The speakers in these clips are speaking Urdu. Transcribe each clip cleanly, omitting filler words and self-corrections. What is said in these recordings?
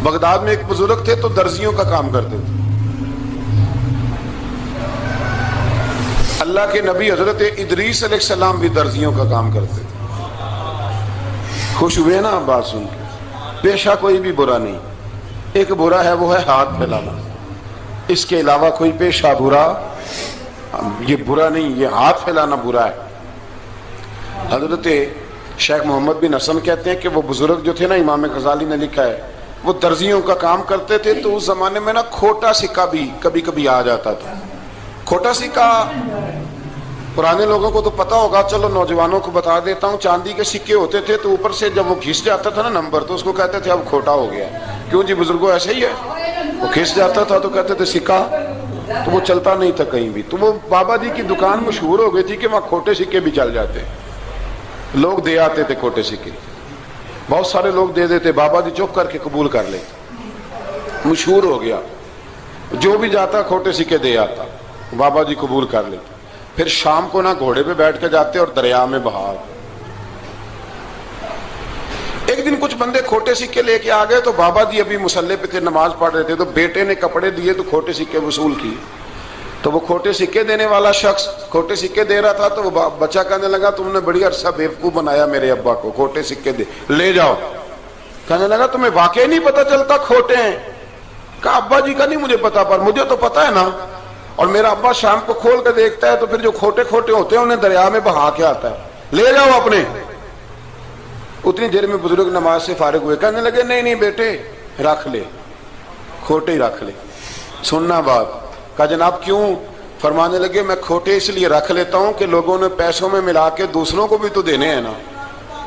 بغداد میں ایک بزرگ تھے تو درزیوں کا کام کرتے تھے. اللہ کے نبی حضرت ادریس علیہ السلام بھی درزیوں کا کام کرتے تھے. خوش ہوئے نا بات سن کے؟ پیشہ کوئی بھی برا نہیں. ایک برا ہے وہ ہے ہاتھ پھیلانا. اس کے علاوہ کوئی پیشہ برا یہ برا نہیں، یہ ہاتھ پھیلانا برا ہے. حضرت شیخ محمد بن حسن کہتے ہیں کہ وہ بزرگ جو تھے نا، امام غزالی نے لکھا ہے، وہ درزیوں کا کام کرتے تھے. تو اس زمانے میں نا کھوٹا سکہ بھی کبھی کبھی آ جاتا تھا. کھوٹا سکہ پرانے لوگوں کو تو پتا ہوگا، چلو نوجوانوں کو بتا دیتا ہوں. چاندی کے سکے ہوتے تھے تو اوپر سے جب وہ کھس جاتا تھا نا نمبر، تو اس کو کہتے تھے اب کھوٹا ہو گیا. کیوں جی بزرگوں ایسے ہی ہے. وہ کھس جاتا تھا تو کہتے تھے سکہ، تو وہ چلتا نہیں تھا کہیں بھی. تو وہ بابا جی کی دکان مشہور ہو گئی تھی کہ وہاں کھوٹے سکے بھی چل جاتے. لوگ دے آتے تھے کھوٹے سکے، بہت سارے لوگ دے دیتے. بابا جی چپ کر کے قبول کر لیتے. مشہور ہو گیا، جو بھی جاتا کھوٹے سکے دے آتا. بابا جی قبول کر لیتے. پھر شام کو نا گھوڑے پہ بیٹھ کے جاتے اور دریا میں بہا. ایک دن کچھ بندے کھوٹے سکے لے کے آ گئے تو بابا جی ابھی مصلے پہ تھے، نماز پڑھ رہے تھے. تو بیٹے نے کپڑے دیے تو کھوٹے سکے وصول کیے. تو وہ کھوٹے سکے دینے والا شخص کھوٹے سکے دے رہا تھا. تو وہ بچہ کہنے لگا تم نے بڑی عرصہ بیوقوف بنایا میرے ابا کو، کھوٹے سکے دے لے جاؤ. کہنے لگا تمہیں واقعی نہیں پتا چلتا کھوٹے ہیں؟ کہا ابا جی کا نہیں مجھے پتا، پر مجھے تو پتا ہے نا. اور میرا ابا شام کو کھول کے دیکھتا ہے تو پھر جو کھوٹے کھوٹے ہوتے ہیں انہیں دریا میں بہا کے آتا ہے. لے جاؤ اپنے. اتنی دیر میں بزرگ نماز سے فارغ ہوئے. کہنے لگے نہیں نہیں بیٹے رکھ لے، کھوٹے ہی رکھ لے. سننا بات. کہا جناب کیوں؟ فرمانے لگے میں کھوٹے اس لیے رکھ لیتا ہوں کہ لوگوں نے پیسوں میں ملا کے دوسروں کو بھی تو دینے ہیں نا.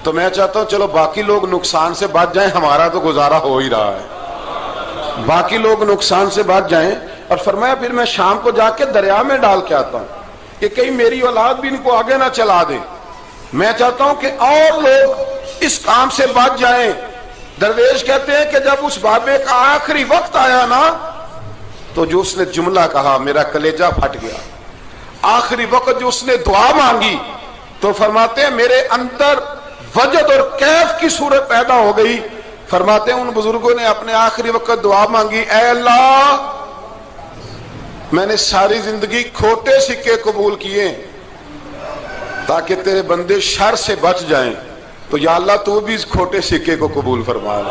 تو میں چاہتا ہوں چلو باقی لوگ نقصان سے بچ جائیں، ہمارا تو گزارا ہو ہی رہا ہے. باقی لوگ نقصان سے بچ جائیں. اور فرمایا پھر میں شام کو جا کے دریا میں ڈال کے آتا ہوں کہ کہیں میری اولاد بھی ان کو آگے نہ چلا دے. میں چاہتا ہوں کہ اور لوگ اس کام سے بچ جائیں. درویش کہتے ہیں کہ جب اس بابے کا آخری وقت آیا نا تو جو اس نے جملہ کہا میرا کلیجہ پھٹ گیا. آخری وقت جو اس نے دعا مانگی تو فرماتے ہیں میرے اندر وجد اور کیف کی صورت پیدا ہو گئی. فرماتے ہیں ان بزرگوں نے اپنے آخری وقت دعا مانگی، اے اللہ میں نے ساری زندگی کھوٹے سکے قبول کیے تاکہ تیرے بندے شر سے بچ جائیں. تو یا اللہ تو بھی اس کھوٹے سکے کو قبول فرما لے.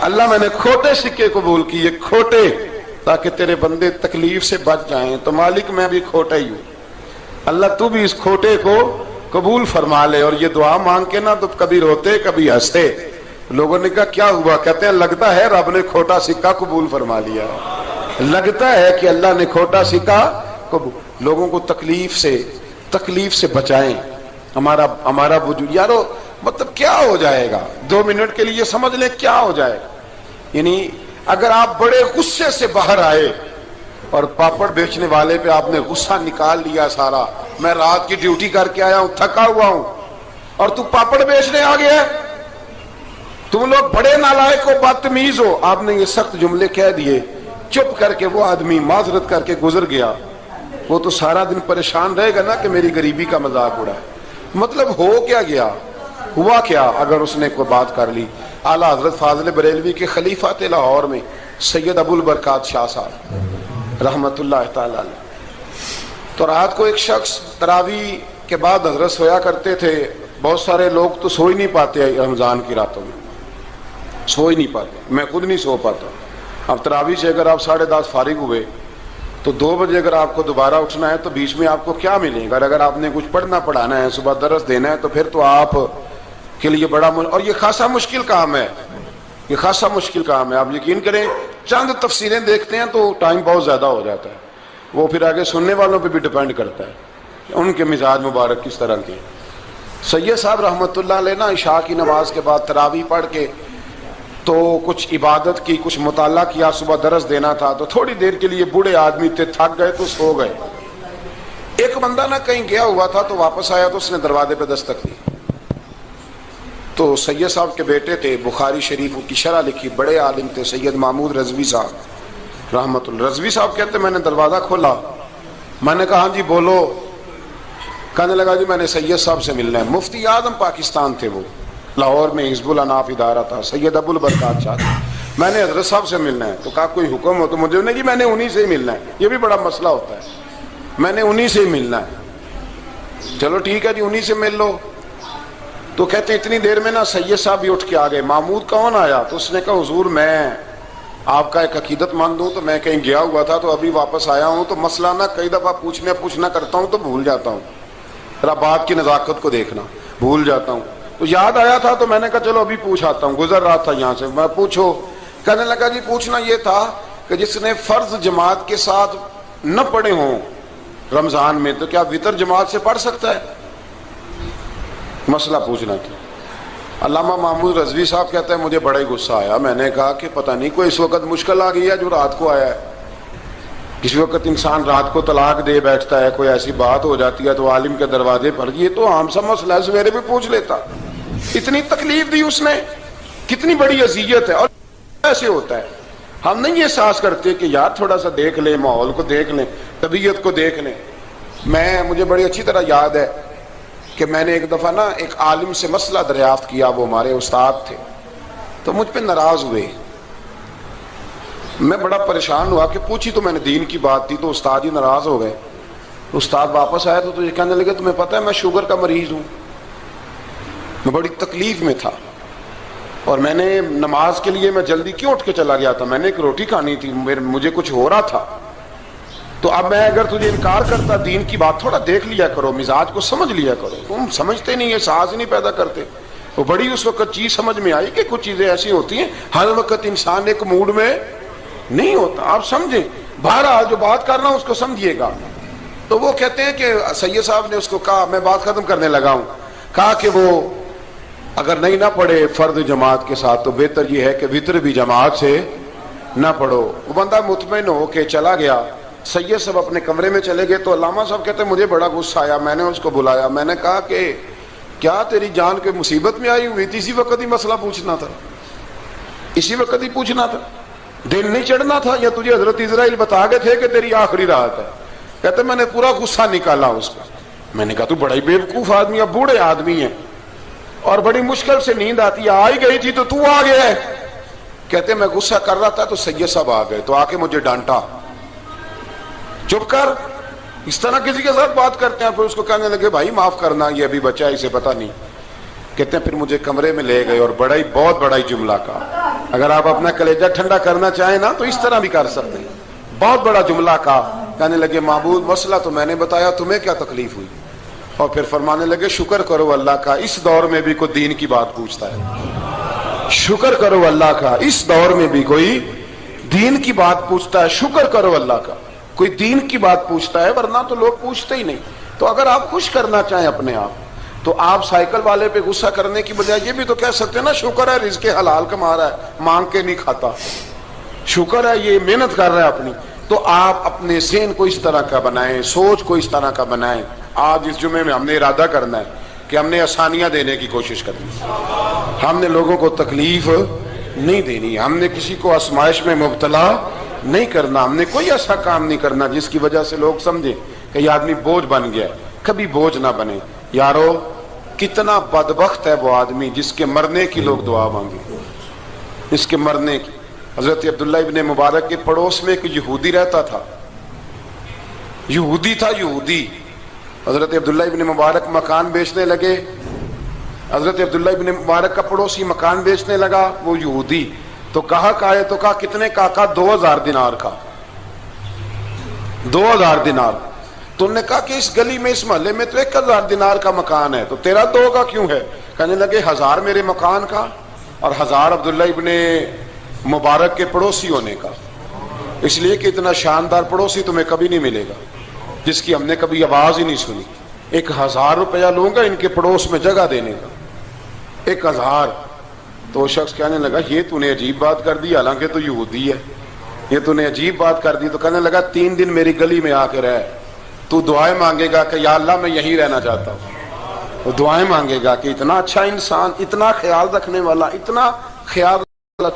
اللہ میں نے کھوٹے سکے قبول کیے، کھوٹے، تاکہ تیرے بندے تکلیف سے بچ جائیں. تو مالک میں بھی کھوٹا ہی ہوں، اللہ تو بھی اس کھوٹے کو قبول فرما لے. اور یہ دعا مانگ کے نا تو کبھی روتے کبھی ہنستے. لوگوں نے کہا کیا ہوا؟ کہتے ہیں لگتا ہے رب نے کھوٹا سکہ قبول فرما لیا. لگتا ہے کہ اللہ نے کھوٹا سکہ قبول. لوگوں کو تکلیف سے بچائیں. ہمارا وجود یارو مطلب کیا ہو جائے گا 2 منٹ کے لیے سمجھ لیں کیا ہو جائے گا. یعنی اگر آپ بڑے غصے سے باہر آئے اور پاپڑ بیچنے والے پہ آپ نے غصہ نکال لیا سارا، میں رات کی ڈیوٹی کر کے آیا ہوں تھکا ہوا ہوں اور تو پاپڑ بیچنے آ گیا، تم لوگ بڑے نالائق ہو بدتمیز ہو. آپ نے یہ سخت جملے کہہ دیے، چپ کر کے وہ آدمی معذرت کر کے گزر گیا. وہ تو سارا دن پریشان رہے گا نا کہ میری غریبی کا مذاق اڑا. مطلب ہو کیا گیا، ہوا کیا اگر اس نے کوئی بات کر لی. اعلیٰ حضرت فاضل بریلوی کے خلیفہ لاہور میں سید ابو البرکات شاہ صاحب رحمت اللہ تعالی علیہ. تو رات کو ایک شخص تراویح کے بعد حضرت سویا کرتے تھے. بہت سارے لوگ تو سو ہی نہیں پاتے رمضان کی راتوں میں، سو ہی نہیں پاتے. میں خود نہیں سو پاتا. اب تراویح سے اگر آپ 10:30 فارغ ہوئے تو 2 بجے اگر آپ کو دوبارہ اٹھنا ہے تو بیچ میں آپ کو کیا ملے گا؟ اگر آپ نے کچھ پڑھنا پڑھانا ہے، صبح درس دینا ہے، تو پھر تو آپ کے لیے بڑا اور یہ خاصا مشکل کام ہے. یہ خاصا مشکل کام ہے. آپ یقین کریں چند تفسیریں دیکھتے ہیں تو ٹائم بہت زیادہ ہو جاتا ہے. وہ پھر آگے سننے والوں پہ بھی ڈیپینڈ کرتا ہے ان کے مزاج مبارک کس طرح کے. سید صاحب رحمت اللہ علیہ نا عشاء کی نماز کے بعد تراویح پڑھ کے تو کچھ عبادت کی، کچھ مطالعہ کیا، صبح درس دینا تھا تو تھوڑی دیر کے لیے بوڑھے آدمی تھے، تھک گئے تو سو گئے. ایک بندہ نہ کہیں گیا ہوا تھا تو واپس آیا تو اس نے دروازے پہ دستک دی. تو سید صاحب کے بیٹے تھے، بخاری شریف کی شرح لکھی، بڑے عالم تھے، سید محمود رضوی صاحب رحمت اللہ. رضوی صاحب کہتے میں نے دروازہ کھولا، میں نے کہا ہاں جی بولو. کہنے لگا جی میں نے سید صاحب سے ملنا ہے. مفتی اعظم پاکستان تھے وہ، لاہور میں حزب الاناف ادارہ تھا، سید ابو البرکات شاہ. میں نے حضرت صاحب سے ملنا ہے. تو کہا کوئی حکم ہو تو مجھے نہیں کہ میں نے انہی سے ہی ملنا ہے. یہ بھی بڑا مسئلہ ہوتا ہے, میں نے انہی سے ہی ملنا ہے. چلو ٹھیک ہے جی, انہی سے مل لو. تو کہتے ہیں اتنی دیر میں نا سید صاحب بھی اٹھ کے آ گئے. محمود کون آیا؟ تو اس نے کہا حضور میں آپ کا ایک عقیدت مند ہوں, تو میں کہیں گیا ہوا تھا تو ابھی واپس آیا ہوں, تو مسئلہ نا کئی دفعہ پوچھنا کرتا ہوں تو بھول جاتا ہوں, ذرا بات کی نزاکت کو دیکھنا, بھول جاتا ہوں. تو یاد آیا تھا تو میں نے کہا چلو ابھی پوچھ آتا ہوں, گزر رہا تھا یہاں سے. میں پوچھو. کہنے لگا جی پوچھنا یہ تھا کہ جس نے فرض جماعت کے ساتھ نہ پڑھے ہوں رمضان میں, تو کیا وطر جماعت سے پڑھ سکتا ہے؟ مسئلہ پوچھنا تھا. علامہ محمود رضوی صاحب کہتا ہے مجھے بڑا ہی غصہ آیا. میں نے کہا کہ پتہ نہیں کوئی اس وقت مشکل آ گئی ہے جو رات کو آیا ہے. کسی وقت انسان رات کو طلاق دے بیٹھتا ہے, کوئی ایسی بات ہو جاتی ہے تو عالم کے دروازے پر, یہ تو عام سا مسئلہ ہے, سویرے بھی پوچھ لیتا. اتنی تکلیف دی اس نے, کتنی بڑی اذیت ہے. اور ایسے ہوتا ہے, ہم نہیں یہ احساس کرتے کہ یار تھوڑا سا دیکھ لیں, ماحول کو دیکھ لیں, طبیعت کو دیکھ لیں. مجھے بڑی اچھی طرح یاد ہے کہ میں نے ایک دفعہ نا ایک عالم سے مسئلہ دریافت کیا, وہ ہمارے استاد تھے, تو مجھ پہ ناراض ہوئے. میں بڑا پریشان ہوا کہ پوچھی تو میں نے دین کی بات تھی, تو استاد ہی ناراض ہو گئے. استاد واپس آیا تو یہ کہنے لگے تمہیں پتہ ہے میں شوگر کا مریض ہوں. میں بڑی تکلیف میں تھا, اور میں نے نماز کے لیے میں جلدی کیوں اٹھ کے چلا گیا تھا, میں نے ایک روٹی کھانی تھی, مجھے کچھ ہو رہا تھا. تو اب میں اگر تجھے انکار کرتا, دین کی بات تھوڑا دیکھ لیا کرو, مزاج کو سمجھ لیا کرو, تم سمجھتے نہیں, احساس نہیں پیدا کرتے. وہ بڑی اس وقت چیز سمجھ میں آئی کہ کچھ چیزیں ایسی ہوتی ہیں, ہر وقت انسان ایک موڈ میں نہیں ہوتا. آپ سمجھیں, بہرحال جو بات کرنا اس کو سمجھیے گا. تو وہ کہتے ہیں کہ سید صاحب نے اس کو کہا, میں بات ختم کرنے لگا ہوں, کہا کہ وہ اگر نہیں نہ پڑھے فرض جماعت کے ساتھ تو بہتر یہ ہے کہ وطر بھی جماعت سے نہ پڑھو. وہ بندہ مطمئن ہو کے چلا گیا. سید صاحب اپنے کمرے میں چلے گئے تو علامہ صاحب کہتے ہیں مجھے بڑا غصہ آیا. میں نے اس کو بلایا, میں نے کہا کہ کیا تیری جان کے مصیبت میں آئی ہوئی تھی, اسی وقت ہی مسئلہ پوچھنا تھا, اسی وقت ہی پوچھنا تھا, دن نہیں چڑھنا تھا, یا تجھے حضرت اسرائیل بتا گئے تھے کہ تیری آخری رات ہے؟ کہتے میں نے پورا غصہ نکالا اس کا. میں نے کہا تو بڑا ہی بیوقوف آدمی ہے, بوڑھے آدمی ہیں, اور بڑی مشکل سے نیند آتی ہے, آ ہی گئی تھی تو آ گیا ہے. کہتے میں غصہ کر رہا تھا تو سید صاحب آ گئے, تو آ کے مجھے ڈانٹا, چپ کر, اس طرح کسی کے ساتھ بات کرتے ہیں. پھر اس کو کہنے لگے بھائی معاف کرنا, یہ ابھی بچہ ہے, اسے پتہ نہیں. کہتے ہیں پھر مجھے کمرے میں لے گئے اور بہت بڑا ہی جملہ کہا. اگر آپ اپنا کلیجہ ٹھنڈا کرنا چاہیں نا تو اس طرح بھی کر سکتے ہیں. بہت بڑا جملہ کہا. کہنے لگے معبود مسئلہ تو میں نے بتایا, تمہیں کیا تکلیف ہوئی؟ اور پھر فرمانے لگے شکر کرو اللہ کا, اس دور میں بھی کوئی دین کی بات پوچھتا ہے. شکر کرو اللہ کا, اس دور میں بھی کوئی دین کی بات پوچھتا ہے. شکر کرو اللہ کا, کوئی دین کی بات پوچھتا ہے, ورنہ تو لوگ پوچھتے ہی نہیں. تو اگر آپ خوش کرنا چاہیں اپنے آپ, تو آپ سائیکل والے پہ غصہ کرنے کی بجائے یہ بھی تو کہہ سکتے ہیں نا شکر ہے رزق حلال کما رہا ہے, مانگ کے نہیں کھاتا, شکر ہے یہ محنت کر رہا ہے اپنی. تو آپ اپنے ذہن کو اس طرح کا بنائیں, سوچ کو اس طرح کا بنائیں. آج اس جمعے میں ہم نے ارادہ کرنا ہے کہ ہم نے آسانیاں دینے کی کوشش کرنی, ہم نے لوگوں کو تکلیف نہیں دینی, ہم نے کسی کو آزمائش میں مبتلا نہیں کرنا, ہم نے کوئی ایسا کام نہیں کرنا جس کی وجہ سے لوگ سمجھیں کہ یہ آدمی بوجھ بن گیا. کبھی بوجھ نہ بنے. یارو کتنا بدبخت ہے وہ آدمی جس کے مرنے کی لوگ دعا مانگے, اس کے مرنے کی. حضرت عبداللہ ابن مبارک کے پڑوس میں ایک یہودی رہتا تھا, یہودی تھا, یہودی. حضرت عبداللہ ابن مبارک مکان بیچنے لگے. حضرت عبداللہ ابن مبارک کا پڑوسی مکان بیچنے لگا, وہ یہودی. تو کہا تو کہا کتنے کا؟ 2000 دینار کا. 2000 دینار. تو انہوں نے کہا کہ اس گلی میں, اس محلے میں تو 1000 دینار کا مکان ہے, تو تیرا 2 کا کیوں ہے؟ کہنے لگے 1000 میرے مکان کا اور 1000 عبداللہ ابن مبارک کے پڑوسی ہونے کا, اس لیے کہ اتنا شاندار پڑوسی تمہیں کبھی نہیں ملے گا جس کی ہم نے کبھی آواز ہی نہیں سنی. 1000 روپیہ لوں گا ان کے پڑوس میں جگہ دینے کا, 1000. تو وہ شخص کہنے لگا یہ تو نے عجیب بات کر دی, حالانکہ تو یہودی ہے, یہ تو نے عجیب بات کر دی. تو کہنے لگا 3 دن میری گلی میں آ کے رہ, تو دعائیں مانگے گا کہ یا اللہ میں یہیں رہنا چاہتا ہوں. وہ دعائیں مانگے گا کہ اتنا اچھا انسان, اتنا خیال رکھنے والا, اتنا خیال والا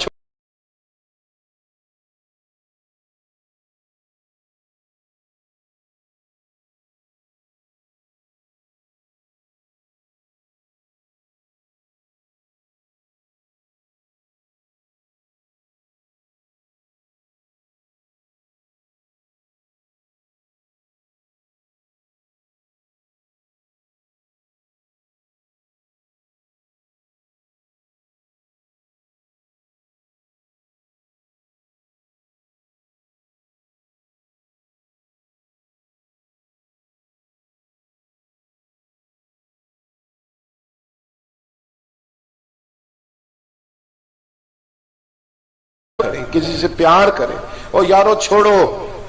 کریں، کسی سے پیار کریں. اور یارو چھوڑو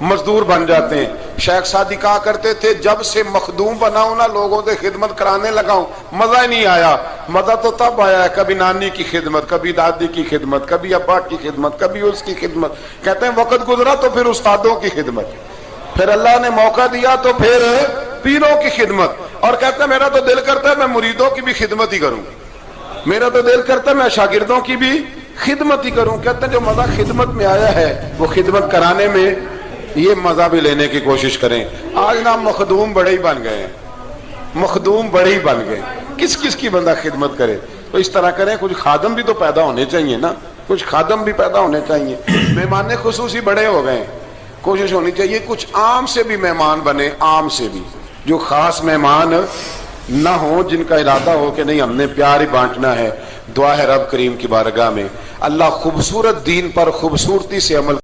مزدور بن جاتے ہیں. شیخ سعدی کہا کرتے تھے جب سے مخدوم بناؤں نا لوگوں سے خدمت کرانے لگاؤں مزہ ہی نہیں آیا. مزہ تو تب آیا ہے کبھی نانی کی خدمت، کبھی دادی کی خدمت، کبھی ابا کی خدمت، کبھی اس کی خدمت. کہتے ہیں وقت گزرا تو پھر استادوں کی خدمت، پھر اللہ نے موقع دیا تو پھر پیروں کی خدمت. اور کہتے ہیں میرا تو دل کرتا ہے میں مریدوں کی بھی خدمت ہی کروں، میرا تو دل کرتا ہے میں شاگردوں کی بھی خدمت ہی کروں. کہتے ہیں جو مزہ خدمت میں آیا ہے وہ خدمت کرانے میں یہ مزہ بھی لینے کی کوشش کریں. آج نا مخدوم بڑے ہی بن گئے ہیں، مخدوم بڑے ہی بن گئے. کس کس کی بندہ خدمت کرے؟ تو اس طرح کریں کچھ خادم بھی تو پیدا ہونے چاہیے نا، کچھ خادم بھی پیدا ہونے چاہیے. مہمان خصوصی بڑے ہو گئے، کوشش ہونی چاہیے کچھ عام سے بھی مہمان بنے، عام سے بھی جو خاص مہمان نہ ہوں، جن کا ارادہ ہو کہ نہیں ہم نے پیار ہی بانٹنا ہے. دعا ہے رب کریم کی بارگاہ میں اللہ خوبصورت دین پر خوبصورتی سے عمل